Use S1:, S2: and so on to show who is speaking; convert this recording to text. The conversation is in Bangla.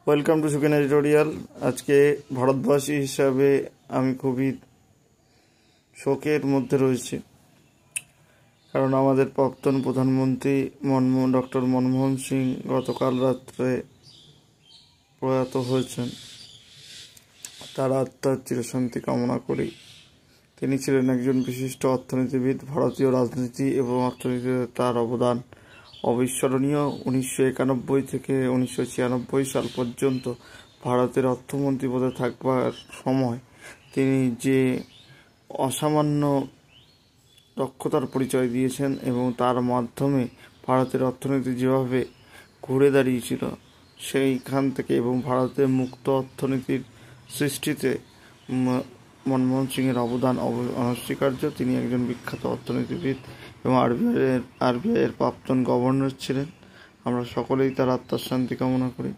S1: Welcome to Suken editorial. আজকে ভারতবাসী হিসাবে আমি খুবই শোকের মধ্যে রয়েছি, কারণ আমাদের প্রাক্তন প্রধানমন্ত্রী ডক্টর মনমোহন সিং গতকাল রাত্রে প্রয়াত হয়েছেন। তার আত্মার চিরশান্তি কামনা করি। তিনি ছিলেন একজন বিশিষ্ট অর্থনীতিবিদ। ভারতীয় রাজনীতি এবং অর্থনীতিতে তার অবদান অবিস্মরণীয়। 1991 থেকে 1996 সাল পর্যন্ত ভারতের অর্থমন্ত্রী পদে থাকবার সময় তিনি যে অসামান্য দক্ষতার পরিচয় দিয়েছেন এবং তার মাধ্যমে ভারতের অর্থনীতি যেভাবে ঘুরে দাঁড়িয়েছিল সেইখান থেকে এবং ভারতের মুক্ত অর্থনীতির সৃষ্টিতে মনমোহন সিংয়ের অবদান অনস্বীকার্য। তিনি একজন বিখ্যাত অর্থনীতিবিদ এবং আরবিআইয়ের প্রাক্তন গভর্নর ছিলেন। আমরা সকলেই তার আত্মার শান্তি কামনা করি।